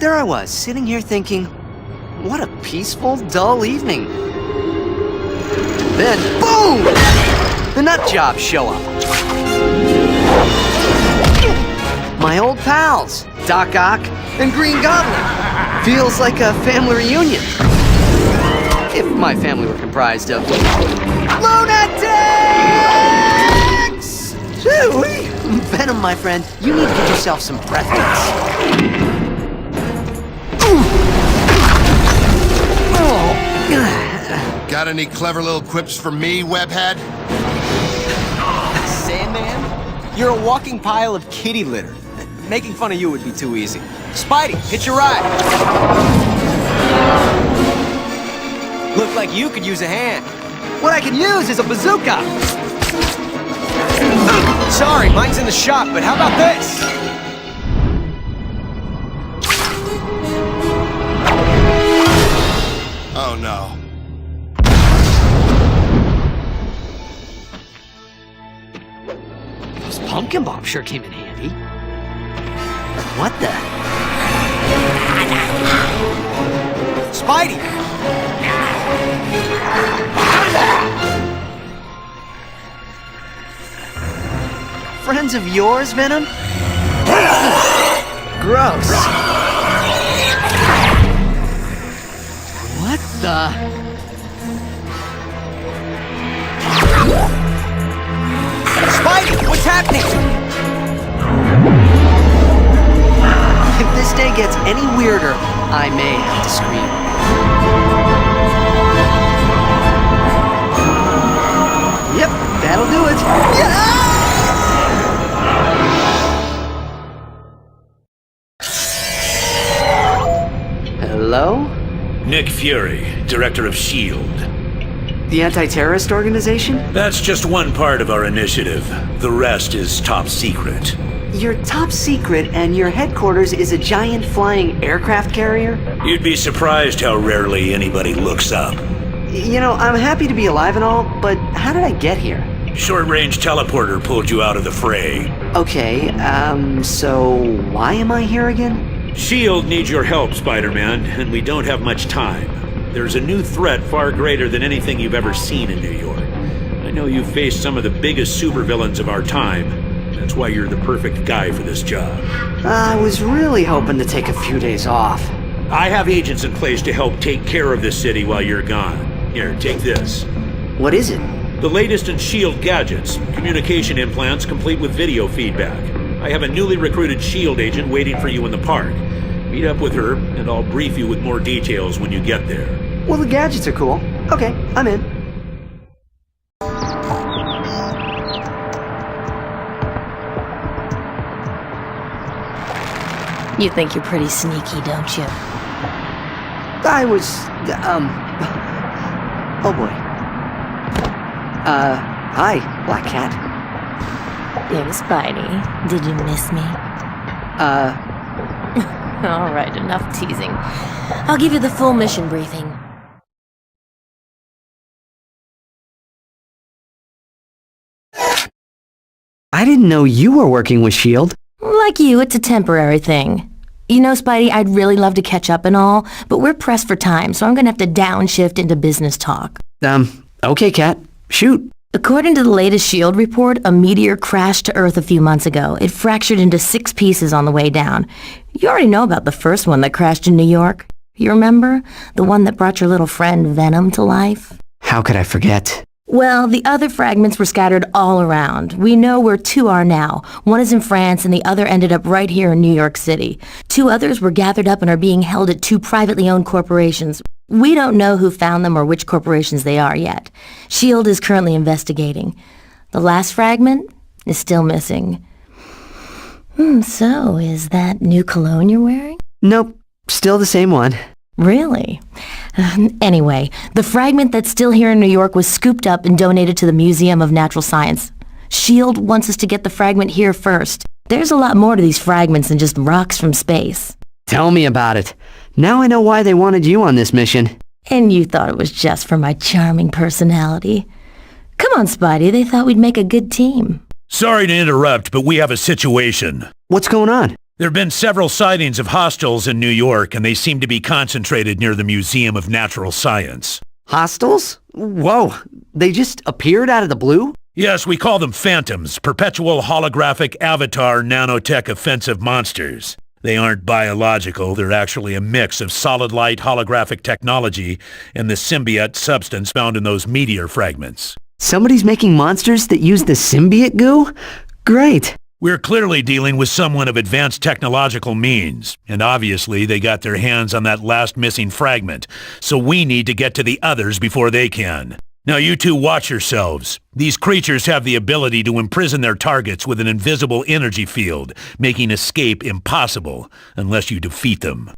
there I was, sitting here thinking, what a peaceful, dull evening. Then, boom! The nut jobs show up. My old pals, Doc Ock and Green Goblin. Feels like a family reunion. If my family were comprised of lunatics! Shoo-wee! Venom, my friend, you need to get yourself some breath mints. Got any clever little quips for me, webhead? Sandman? You're a walking pile of kitty litter. Making fun of you would be too easy. Spidey, hitch a ride! Look like you could use a hand. What I can use is a bazooka! Sorry, mine's in the shop, but how about this? Oh no. Those pumpkin bombs sure came in handy. What the? Spidey! Friends of yours, Venom? Gross. What the? Spidey, what's happening? If this day gets any weirder, I may have to scream. Yep, that'll do it. Yeah! Hello? Nick Fury, Director of S.H.I.E.L.D. The anti-terrorist organization? That's just one part of our initiative. The rest is top secret. You're top secret and your headquarters is a giant flying aircraft carrier? You'd be surprised how rarely anybody looks up. You know, I'm happy to be alive and all, but how did I get here? Short-range teleporter pulled you out of the fray. Okay, so why am I here again? S.H.I.E.L.D. needs your help, Spider-Man, and we don't have much time. There's a new threat far greater than anything you've ever seen in New York. I know you've faced some of the biggest supervillains of our time. That's why you're the perfect guy for this job. I was really hoping to take a few days off. I have agents in place to help take care of this city while you're gone. Here, take this. What is it? The latest in S.H.I.E.L.D. gadgets, communication implants complete with video feedback. I have a newly recruited S.H.I.E.L.D. agent waiting for you in the park. Meet up with her, and I'll brief you with more details when you get there. Well, the gadgets are cool. Okay, I'm in. You think you're pretty sneaky, don't you? I was, oh boy. Hi, Black Cat. Big Spidey, did you miss me? All right, enough teasing. I'll give you the full mission briefing. I didn't know you were working with S.H.I.E.L.D. Like you, it's a temporary thing. You know, Spidey, I'd really love to catch up and all, but we're pressed for time, so I'm gonna have to downshift into business talk. Okay, Cat. Shoot. According to the latest S.H.I.E.L.D. report, a meteor crashed to Earth a few months ago. It fractured into 6 pieces on the way down. You already know about the first one that crashed in New York. You remember? The one that brought your little friend Venom to life? How could I forget? Well, the other fragments were scattered all around. We know where 2 are now. One is in France and the other ended up right here in New York City. 2 others were gathered up and are being held at 2 privately owned corporations. We don't know who found them or which corporations they are yet. S.H.I.E.L.D. is currently investigating. The last fragment is still missing. So, is that new cologne you're wearing? Nope, still the same one. Really? Anyway, the fragment that's still here in New York was scooped up and donated to the Museum of Natural Science. S.H.I.E.L.D. wants us to get the fragment here first. There's a lot more to these fragments than just rocks from space. Tell me about it. Now I know why they wanted you on this mission. And you thought it was just for my charming personality. Come on, Spidey, they thought we'd make a good team. Sorry to interrupt, but we have a situation. What's going on? There have been several sightings of hostiles in New York, and they seem to be concentrated near the Museum of Natural Science. Hostiles? Whoa, they just appeared out of the blue? Yes, we call them phantoms, perpetual holographic avatar nanotech offensive monsters. They aren't biological, they're actually a mix of solid light holographic technology and the symbiote substance found in those meteor fragments. Somebody's making monsters that use the symbiote goo? Great. We're clearly dealing with someone of advanced technological means, and obviously they got their hands on that last missing fragment, so we need to get to the others before they can. Now you two watch yourselves. These creatures have the ability to imprison their targets with an invisible energy field, making escape impossible unless you defeat them.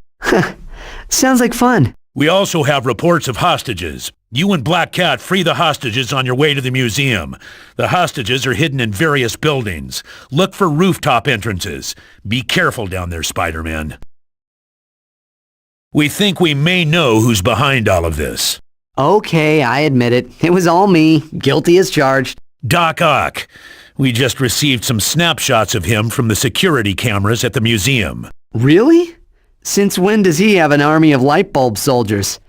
Sounds like fun. We also have reports of hostages. You and Black Cat free the hostages on your way to the museum. The hostages are hidden in various buildings. Look for rooftop entrances. Be careful down there, Spider-Man. We think we may know who's behind all of this. Okay, I admit it. It was all me. Guilty as charged. Doc Ock. We just received some snapshots of him from the security cameras at the museum. Really? Since when does he have an army of light bulb soldiers?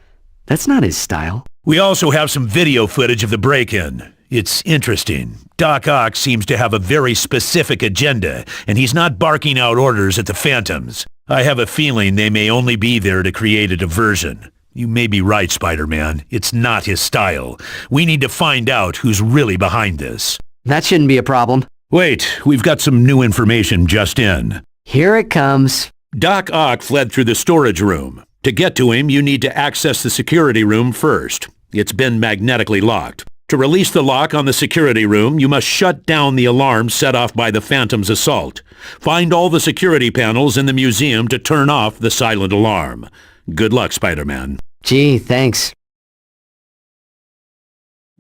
That's not his style. We also have some video footage of the break-in. It's interesting. Doc Ock seems to have a very specific agenda, and he's not barking out orders at the Phantoms. I have a feeling they may only be there to create a diversion. You may be right, Spider-Man. It's not his style. We need to find out who's really behind this. That shouldn't be a problem. Wait, we've got some new information just in. Here it comes. Doc Ock fled through the storage room. To get to him, you need to access the security room first. It's been magnetically locked. To release the lock on the security room, you must shut down the alarm set off by the Phantom's assault. Find all the security panels in the museum to turn off the silent alarm. Good luck, Spider-Man. Gee, thanks.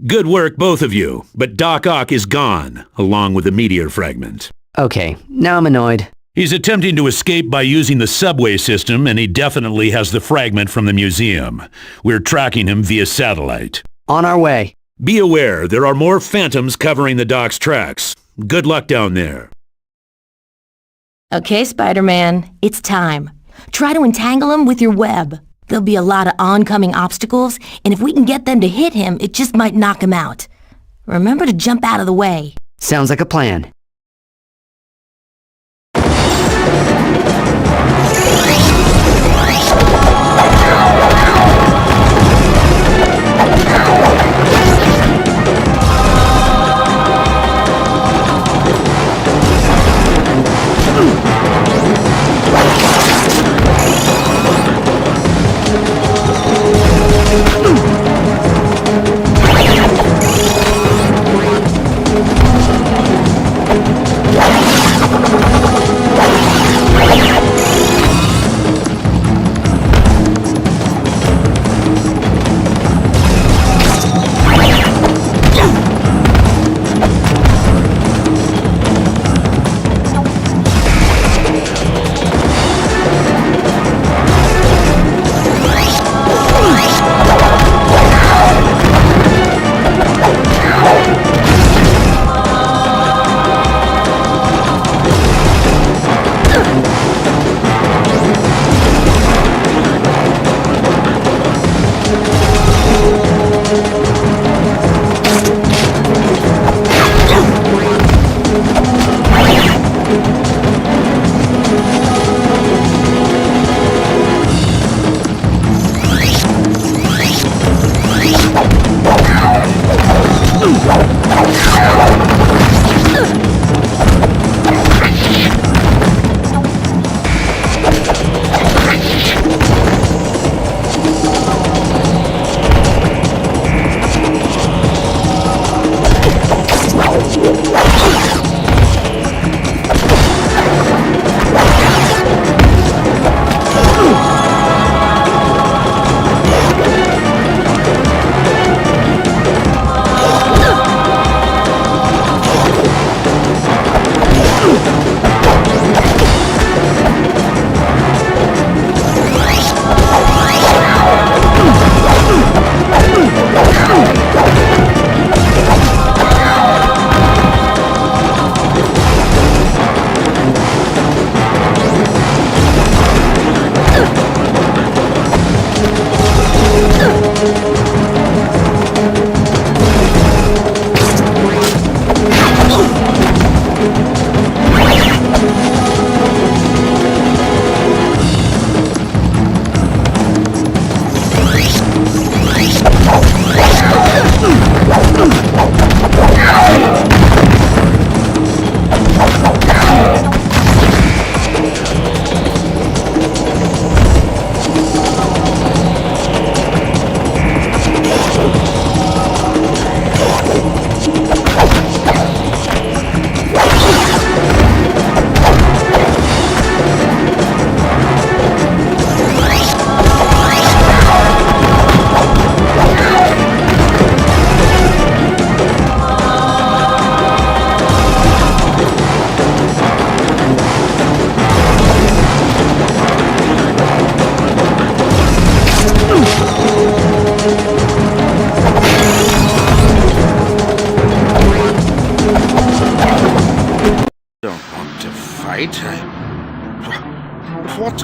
Good work, both of you, but Doc Ock is gone, along with the meteor fragment. Okay, now I'm annoyed. He's attempting to escape by using the subway system, and he definitely has the fragment from the museum. We're tracking him via satellite. On our way. Be aware, there are more Phantoms covering the Doc's tracks. Good luck down there. Okay, Spider-Man, it's time. Try to entangle him with your web. There'll be a lot of oncoming obstacles, and if we can get them to hit him, it just might knock him out. Remember to jump out of the way. Sounds like a plan.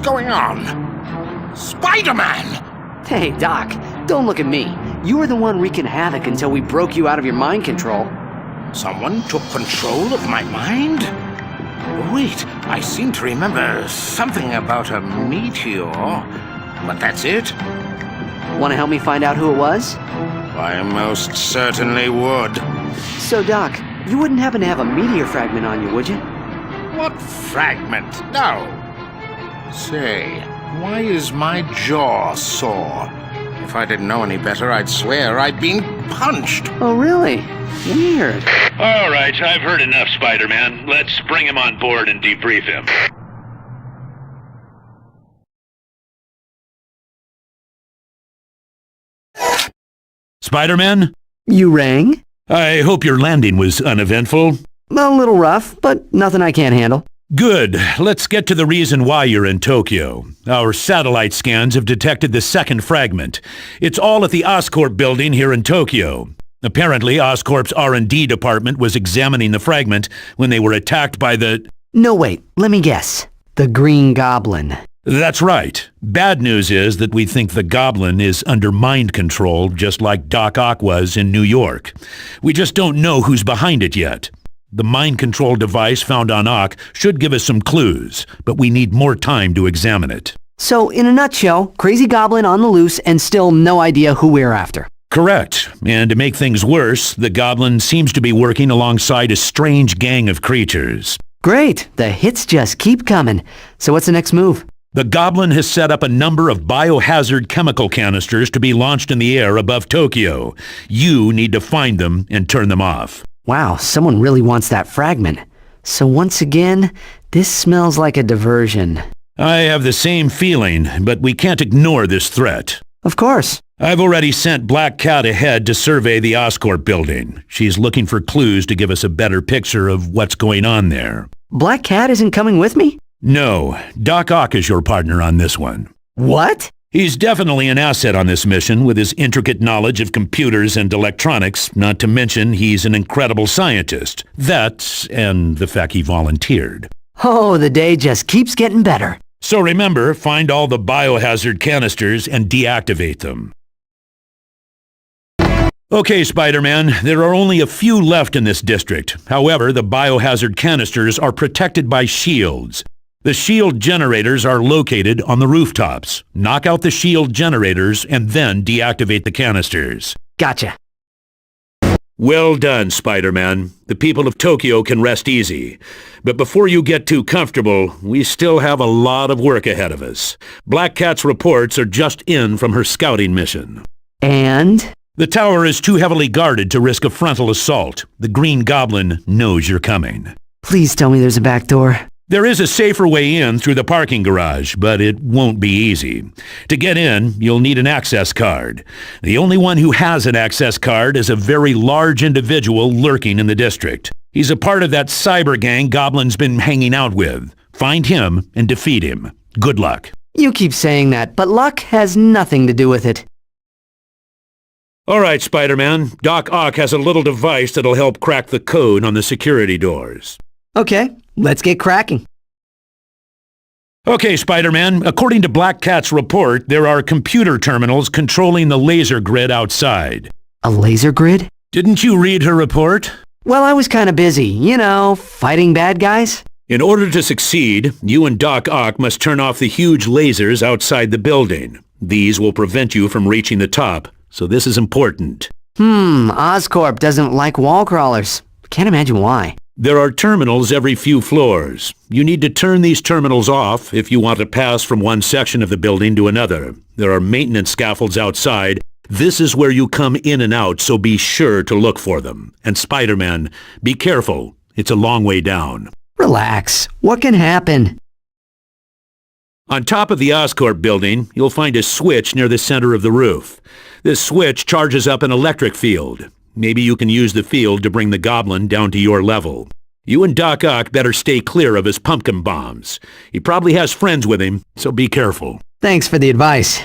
going on? Spider-Man! Hey, Doc, don't look at me. You were the one wreaking havoc until we broke you out of your mind control. Someone took control of my mind? Wait, I seem to remember something about a meteor. But that's it? Want to help me find out who it was? I most certainly would. So, Doc, you wouldn't happen to have a meteor fragment on you, would you? What fragment? No. Say, why is my jaw sore? If I didn't know any better, I'd swear I'd been punched. Oh, really? Weird. All right, I've heard enough, Spider-Man. Let's bring him on board and debrief him. Spider-Man? You rang? I hope your landing was uneventful. A little rough, but nothing I can't handle. Good. Let's get to the reason why you're in Tokyo. Our satellite scans have detected the second fragment. It's all at the Oscorp building here in Tokyo. Apparently, Oscorp's R&D department was examining the fragment when they were attacked by the... No, wait. Let me guess. The Green Goblin. That's right. Bad news is that we think the Goblin is under mind control, just like Doc Ock was in New York. We just don't know who's behind it yet. The mind control device found on Ock should give us some clues, but we need more time to examine it. So, in a nutshell, crazy Goblin on the loose and still no idea who we're after. Correct. And to make things worse, the Goblin seems to be working alongside a strange gang of creatures. Great. The hits just keep coming. So what's the next move? The Goblin has set up a number of biohazard chemical canisters to be launched in the air above Tokyo. You need to find them and turn them off. Wow, someone really wants that fragment. So once again, this smells like a diversion. I have the same feeling, but we can't ignore this threat. Of course. I've already sent Black Cat ahead to survey the Oscorp building. She's looking for clues to give us a better picture of what's going on there. Black Cat isn't coming with me? No, Doc Ock is your partner on this one. What? He's definitely an asset on this mission with his intricate knowledge of computers and electronics, not to mention he's an incredible scientist. That, and the fact he volunteered. Oh, the day just keeps getting better. So remember, find all the biohazard canisters and deactivate them. Okay, Spider-Man, there are only a few left in this district. However, the biohazard canisters are protected by shields. The S.H.I.E.L.D. generators are located on the rooftops. Knock out the S.H.I.E.L.D. generators and then deactivate the canisters. Gotcha. Well done, Spider-Man. The people of Tokyo can rest easy. But before you get too comfortable, we still have a lot of work ahead of us. Black Cat's reports are just in from her scouting mission. And? The tower is too heavily guarded to risk a frontal assault. The Green Goblin knows you're coming. Please tell me there's a back door. There is a safer way in through the parking garage, but it won't be easy. To get in, you'll need an access card. The only one who has an access card is a very large individual lurking in the district. He's a part of that cyber gang Goblin's been hanging out with. Find him and defeat him. Good luck. You keep saying that, but luck has nothing to do with it. All right, Spider-Man. Doc Ock has a little device that'll help crack the code on the security doors. Okay, let's get cracking. Okay, Spider-Man. According to Black Cat's report, there are computer terminals controlling the laser grid outside. A laser grid? Didn't you read her report? Well, I was kind of busy, you know, fighting bad guys. In order to succeed, you and Doc Ock must turn off the huge lasers outside the building. These will prevent you from reaching the top, so this is important. Oscorp doesn't like wall crawlers. Can't imagine why. There are terminals every few floors. You need to turn these terminals off if you want to pass from one section of the building to another. There are maintenance scaffolds outside. This is where you come in and out, so be sure to look for them. And Spider-Man, be careful. It's a long way down. Relax. What can happen? On top of the Oscorp building, you'll find a switch near the center of the roof. This switch charges up an electric field. Maybe you can use the field to bring the Goblin down to your level. You and Doc Ock better stay clear of his pumpkin bombs. He probably has friends with him, so be careful. Thanks for the advice.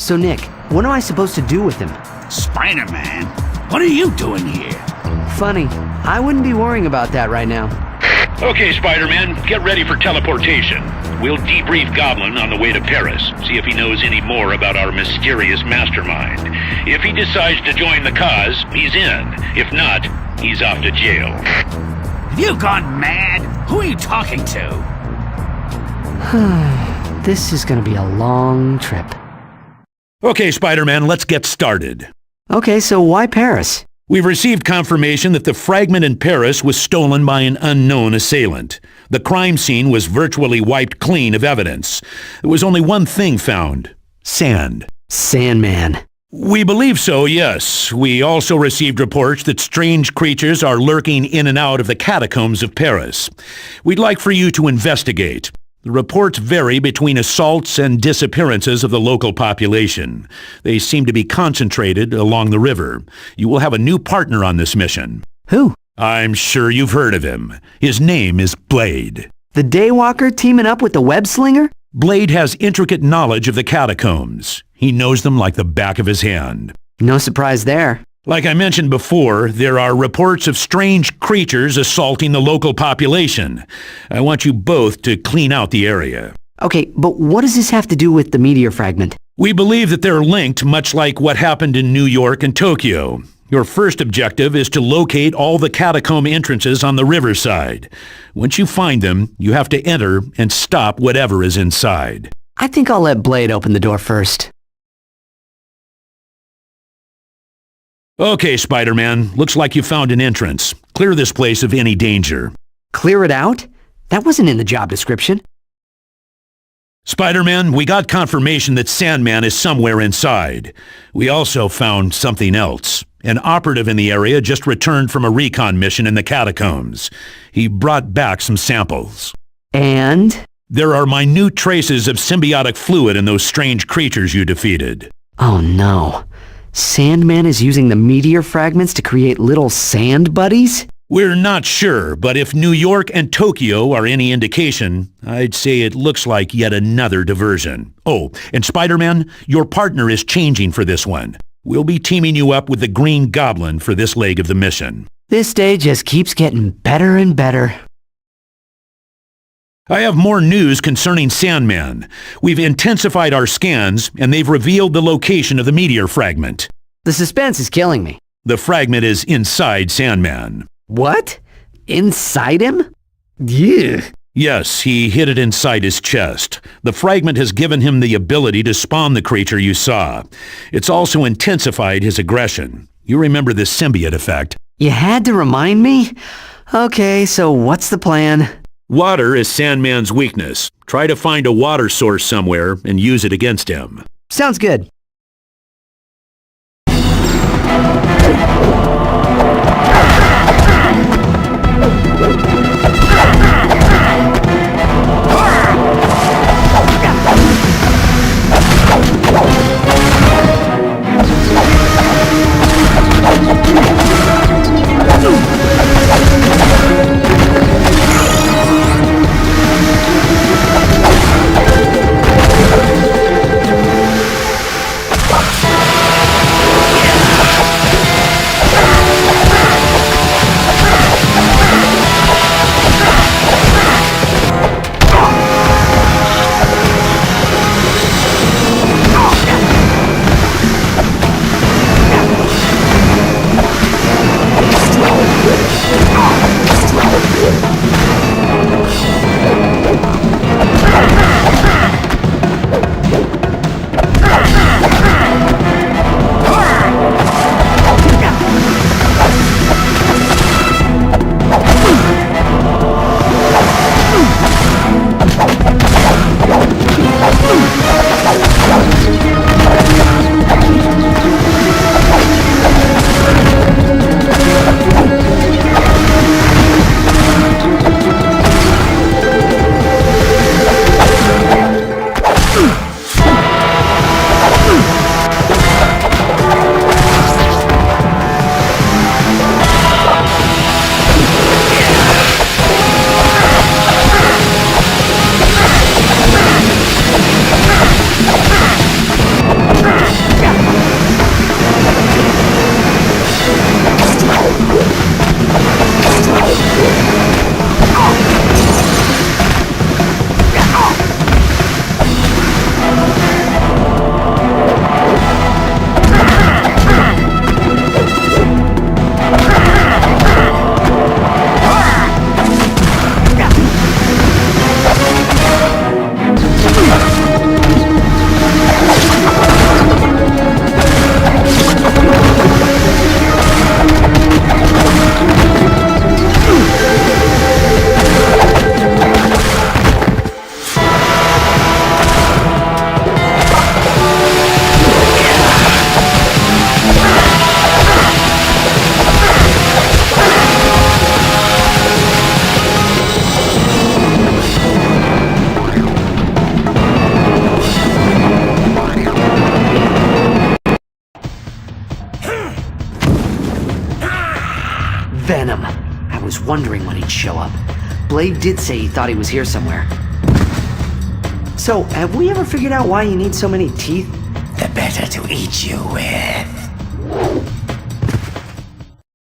So Nick, what am I supposed to do with him? Spider-Man? What are you doing here? Funny, I wouldn't be worrying about that right now. Okay, Spider-Man, get ready for teleportation. We'll debrief Goblin on the way to Paris, see if he knows any more about our mysterious mastermind. If he decides to join the cause, he's in. If not, he's off to jail. Have you gone mad? Who are you talking to? This is gonna be a long trip. Okay, Spider-Man, let's get started. Okay, so why Paris? We've received confirmation that the fragment in Paris was stolen by an unknown assailant. The crime scene was virtually wiped clean of evidence. There was only one thing found: sand. Sandman. We believe so, yes. We also received reports that strange creatures are lurking in and out of the catacombs of Paris. We'd like for you to investigate. The reports vary between assaults and disappearances of the local population. They seem to be concentrated along the river. You will have a new partner on this mission. Who? I'm sure you've heard of him. His name is Blade. The Daywalker teaming up with the Web Slinger? Blade has intricate knowledge of the catacombs. He knows them like the back of his hand. No surprise there. Like I mentioned before, there are reports of strange creatures assaulting the local population. I want you both to clean out the area. Okay, but what does this have to do with the meteor fragment? We believe that they're linked, much like what happened in New York and Tokyo. Your first objective is to locate all the catacomb entrances on the Riverside. Once you find them, you have to enter and stop whatever is inside. I think I'll let Blade open the door first. Okay, Spider-Man. Looks like you found an entrance. Clear this place of any danger. Clear it out? That wasn't in the job description. Spider-Man, we got confirmation that Sandman is somewhere inside. We also found something else. An operative in the area just returned from a recon mission in the catacombs. He brought back some samples. And? There are minute traces of symbiotic fluid in those strange creatures you defeated. Oh no. Sandman is using the meteor fragments to create little sand buddies? We're not sure, but if New York and Tokyo are any indication, I'd say it looks like yet another diversion. Oh, and Spider-Man, your partner is changing for this one. We'll be teaming you up with the Green Goblin for this leg of the mission. This day just keeps getting better and better. I have more news concerning Sandman. We've intensified our scans, and they've revealed the location of the meteor fragment. The suspense is killing me. The fragment is inside Sandman. What? Inside him? Yeah. Yes, he hid it inside his chest. The fragment has given him the ability to spawn the creature you saw. It's also intensified his aggression. You remember the symbiote effect. You had to remind me? Okay, so what's the plan? Water is Sandman's weakness. Try to find a water source somewhere and use it against him. Sounds good. show up. Blade did say he thought he was here somewhere. So, have we ever figured out why you need so many teeth? The better to eat you with.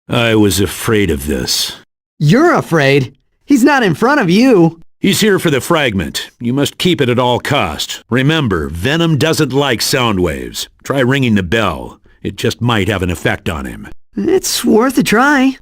I was afraid of this. You're afraid? He's not in front of you. He's here for the fragment. You must keep it at all cost. Remember, Venom doesn't like sound waves. Try ringing the bell. It just might have an effect on him. It's worth a try.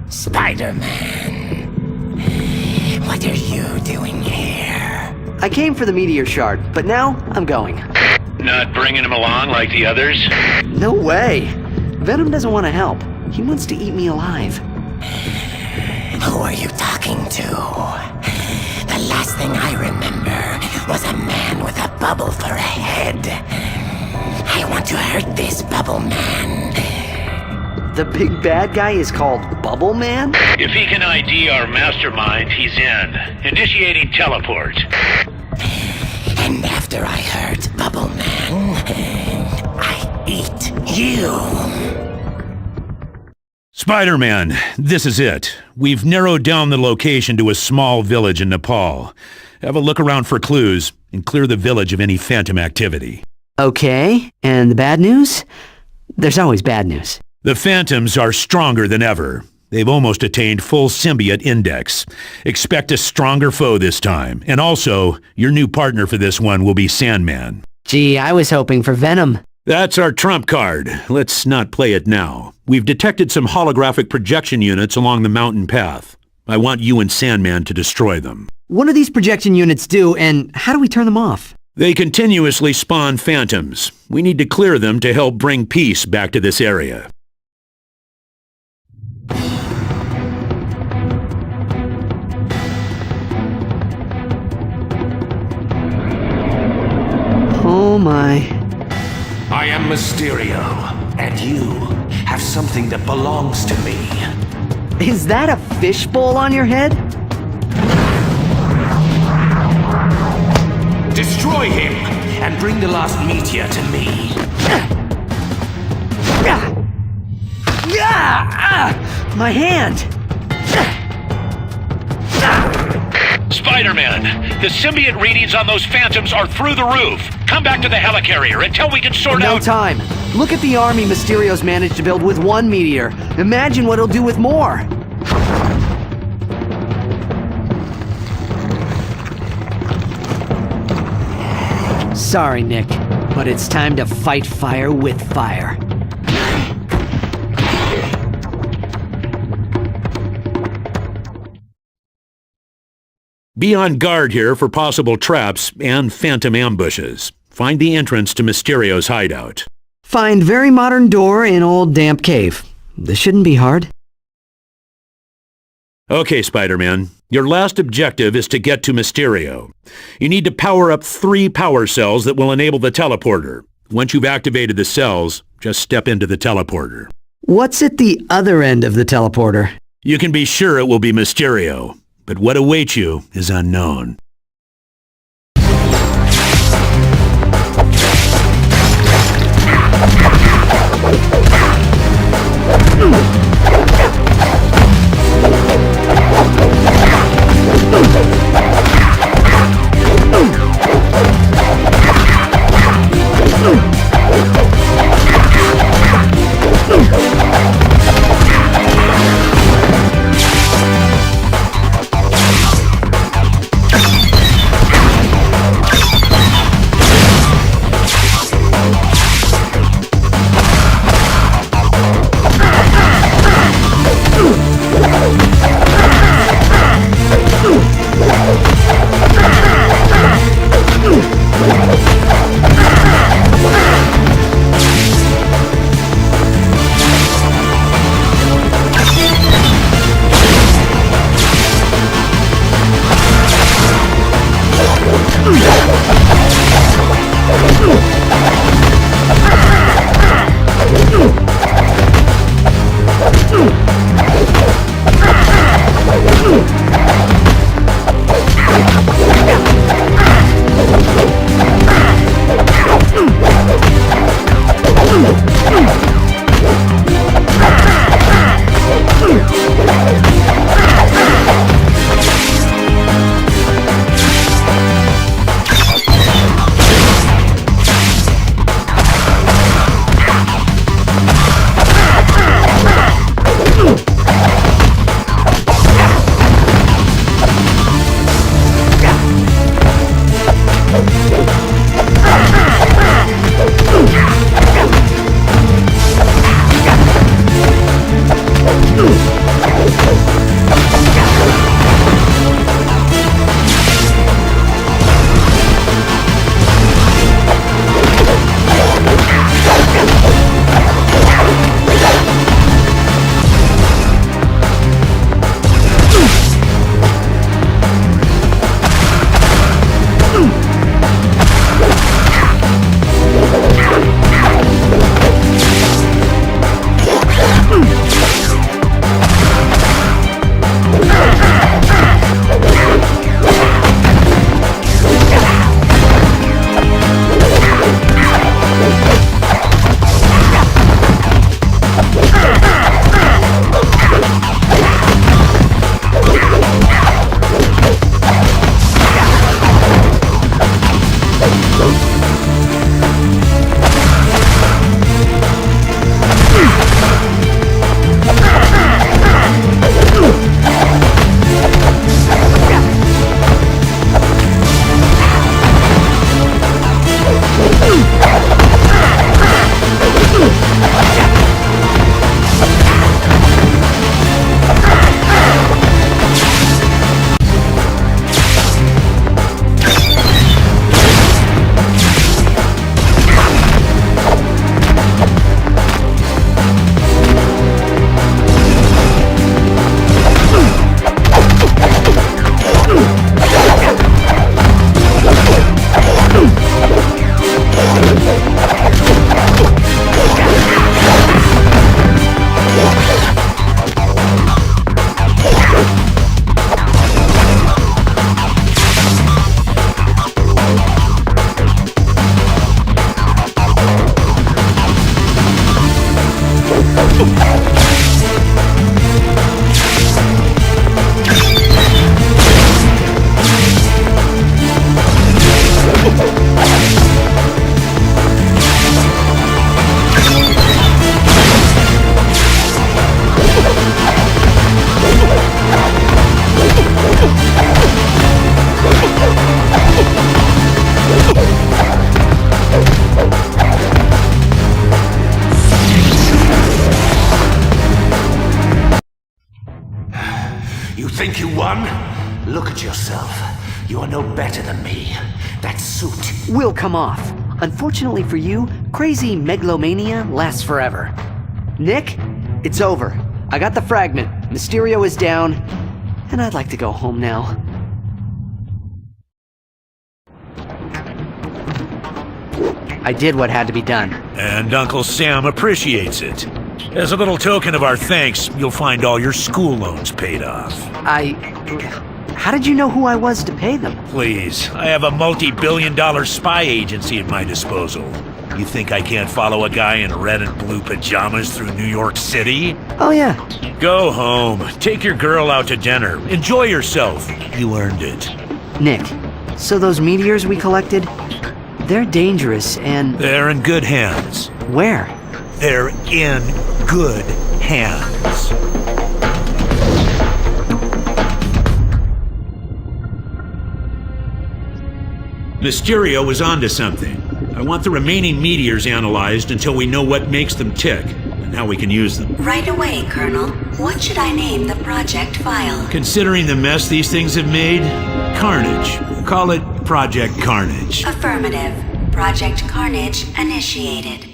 Spider-Man, what are you doing here? I came for the meteor shard, but now I'm going. Not bringing him along like the others? No way. Venom doesn't want to help. He wants to eat me alive. Who are you talking to? The last thing I remember was a man with a bubble for a head. I want to hurt this bubble man. The big bad guy is called Bubble Man? If he can ID our Mastermind, he's in. Initiating teleport. And after I hurt Bubble Man, I eat you. Spider-Man, this is it. We've narrowed down the location to a small village in Nepal. Have a look around for clues and clear the village of any phantom activity. Okay, and the bad news? There's always bad news. The Phantoms are stronger than ever. They've almost attained full symbiote index. Expect a stronger foe this time. And also, your new partner for this one will be Sandman. Gee, I was hoping for Venom. That's our trump card. Let's not play it now. We've detected some holographic projection units along the mountain path. I want you and Sandman to destroy them. What do these projection units do, and how do we turn them off? They continuously spawn phantoms. We need to clear them to help bring peace back to this area. Oh my. I am Mysterio, and you have something that belongs to me. Is that a fishbowl on your head? Destroy him, and bring the last meteor to me. My hand! Spider-Man, the symbiote readings on those phantoms are through the roof. Come back to the helicarrier until we can sort out... No time. Look at the army Mysterio's managed to build with one meteor. Imagine what he'll do with more. Sorry, Nick, but it's time to fight fire with fire. Be on guard here for possible traps and phantom ambushes. Find the entrance to Mysterio's hideout. Find very modern door in old damp cave. This shouldn't be hard. Okay, Spider-Man. Your last objective is to get to Mysterio. You need to power up 3 power cells that will enable the teleporter. Once you've activated the cells, just step into the teleporter. What's at the other end of the teleporter? You can be sure it will be Mysterio, but what awaits you is unknown. think you won? Look at yourself. You are no better than me. That suit. Will come off. Unfortunately for you, crazy megalomania lasts forever. Nick, it's over. I got the fragment. Mysterio is down, and I'd like to go home now. I did what had to be done. And Uncle Sam appreciates it. As a little token of our thanks, you'll find all your school loans paid off. How did you know who I was to pay them? Please, I have a multi-billion-dollar spy agency at my disposal. You think I can't follow a guy in red and blue pajamas through New York City? Oh yeah. Go home. Take your girl out to dinner. Enjoy yourself. You earned it. Nick, so those meteors we collected, they're dangerous and... They're in good hands. Where? They're in good hands. Mysterio was onto something. I want the remaining meteors analyzed until we know what makes them tick, and how we can use them. Right away, Colonel. What should I name the project file? Considering the mess these things have made, Carnage. Call it Project Carnage. Affirmative. Project Carnage initiated.